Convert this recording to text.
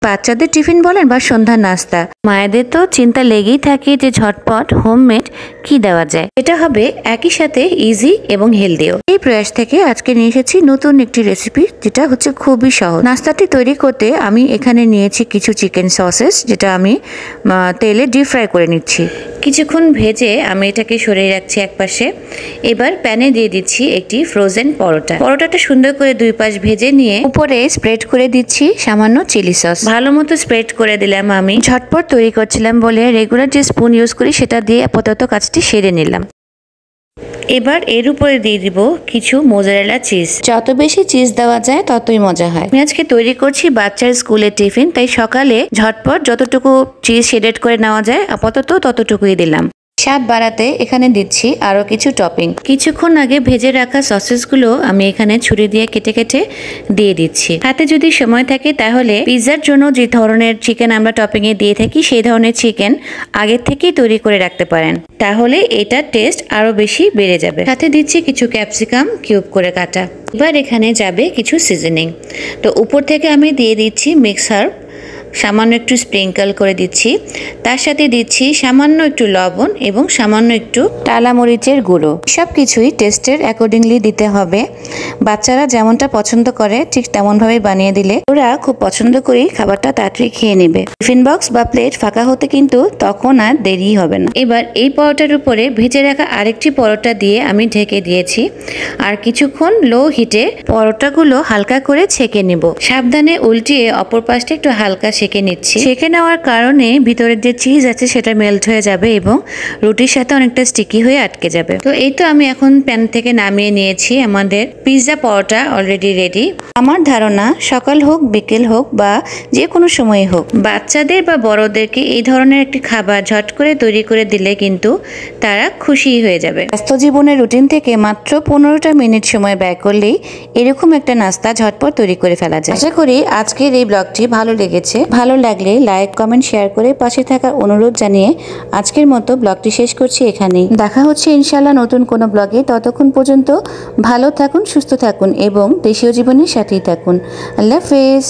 বাচ্চাদের টিফিন বলেন বা সন্ধ্যার নাস্তা, মায়েদের তো চিন্তা লেগেই থাকে যে ঝটপট হোমমেড কি দেওয়া যায়, এটা হবে একই সাথে ইজি এবং হেলদিও। এই প্রয়াস থেকে আজকে নিয়ে এসেছি নতুন একটি রেসিপি, যেটা হচ্ছে খুবই সহজ। নাস্তাটি তৈরি করতে আমি এখানে নিয়েছি কিছু চিকেন সসেস, যেটা আমি তেলে ডিপ ফ্রাই করে নিচ্ছি। কিছুক্ষণ ভেজে আমি এটাকে সরিয়ে রাখছি একপাশে। এবার প্যানে দিয়ে দিচ্ছি একটি ফ্রোজেন পরোটা। পরোটাটা সুন্দর করে দুই পাশ ভেজে নিয়ে উপরে স্প্রেড করে দিচ্ছি সামান্য চিলি সস। ভালো মতো স্প্রেড করে দিলাম। আমি ঝটপট তৈরি করছিলাম বলে রেগুলার যে স্পুন ইউজ করি সেটা দিয়ে আপাতত কাজটি সেরে নিলাম। এবার এর উপরে দিয়ে দিব কিছু মোজারেলা চিজ। যত বেশি চিজ দেওয়া যায় ততই মজা হয়। আমি আজকে তৈরি করছি বাচ্চার স্কুলের টিফিন, তাই সকালে ঝটপট যতটুকু চিজ শেডেড করে নেওয়া যায় আপাতত ততটুকুই দিলাম। স্বাদ বাড়াতে এখানে দিচ্ছি আরো কিছু টপিং। কিছুক্ষণ আগে ভেজে রাখা সসেসগুলো আমি এখানে ছুরি দিয়ে কেটে কেটে দিয়ে দিচ্ছি। হাতে যদি সময় থাকে তাহলে পিৎজার জন্য যে ধরনের চিকেন আমরা টপিং এ দিয়ে থাকি সেই ধরনের চিকেন আগের থেকেই তৈরি করে রাখতে পারেন, তাহলে এটার টেস্ট আরো বেশি বেড়ে যাবে। সাথে দিচ্ছি কিছু ক্যাপসিকাম কিউব করে কাটা। এবার এখানে যাবে কিছু সিজনিং। তো উপর থেকে আমি দিয়ে দিচ্ছি মিক্স হার্ব, সামান্য একটু স্প্রিঙ্কল করে দিচ্ছি। তার সাথে দিচ্ছি সামান্য একটু লবণ এবং সামান্য একটু টালা মরিচের গুঁড়ো। সব কিছুই টেস্টের অ্যাকর্ডিংলি দিতে হবে। বাচ্চারা যেমনটা পছন্দ করে ঠিক তেমনভাবে বানিয়ে দিলে ওরা খুব পছন্দ করেই খাবারটা তাড়াতাড়ি খেয়ে নেবে। টিফিন বক্স বা প্লেট ফাঁকা হতে কিন্তু তখন আর দেরি হবে না। এবার এই পরোটার উপরে ভেজে রাখা আরেকটি পরোটা দিয়ে আমি ঢেকে দিয়েছি। আর কিছুক্ষণ লো হিটে পরোটাগুলো হালকা করে ছেঁকে নিব। সাবধানে উল্টিয়ে অপর পাশটা একটু হালকা সেঁকে নিচ্ছি। সেঁকে নেওয়ার কারণে ভিতরের যে চিজ আছে সেটা মেল্ট হয়ে যাবে এবং রুটির সাথে অনেকটা স্টিকি হয়ে আটকে যাবে। তো এই তো আমি এখন প্যান থেকে নামিয়ে নিয়েছি। আমাদের পিৎজা পরোটা অলরেডি রেডি। আমার ধারণা সকাল হোক বিকেল হোক বা যে কোনো সময় হোক, বাচ্চাদের বা বড়দেরকে এই ধরনের একটি খাবার ঝট করে তৈরি করে দিলে কিন্তু তারা খুশি হয়ে যাবে। ব্যস্ত জীবনের রুটিন থেকে মাত্র 15টা মিনিট সময় ব্যয় করলেই এরকম একটা নাস্তা ঝটপট তৈরি করে ফেলা যায়। আশা করি আজকের এই ব্লগটি ভালো লেগেছে। ভালো লাগলে লাইক কমেন্ট শেয়ার করে পাশে থাকার অনুরোধ জানিয়ে আজকের মতো ব্লগটি শেষ করছি এখানেই। দেখা হচ্ছে ইনশাআল্লাহ নতুন কোনো ব্লগে। ততক্ষণ পর্যন্ত ভালো থাকুন, সুস্থ থাকুন এবং দেশীয় জীবনের সাথেই থাকুন। আল্লাহ হাফেজ।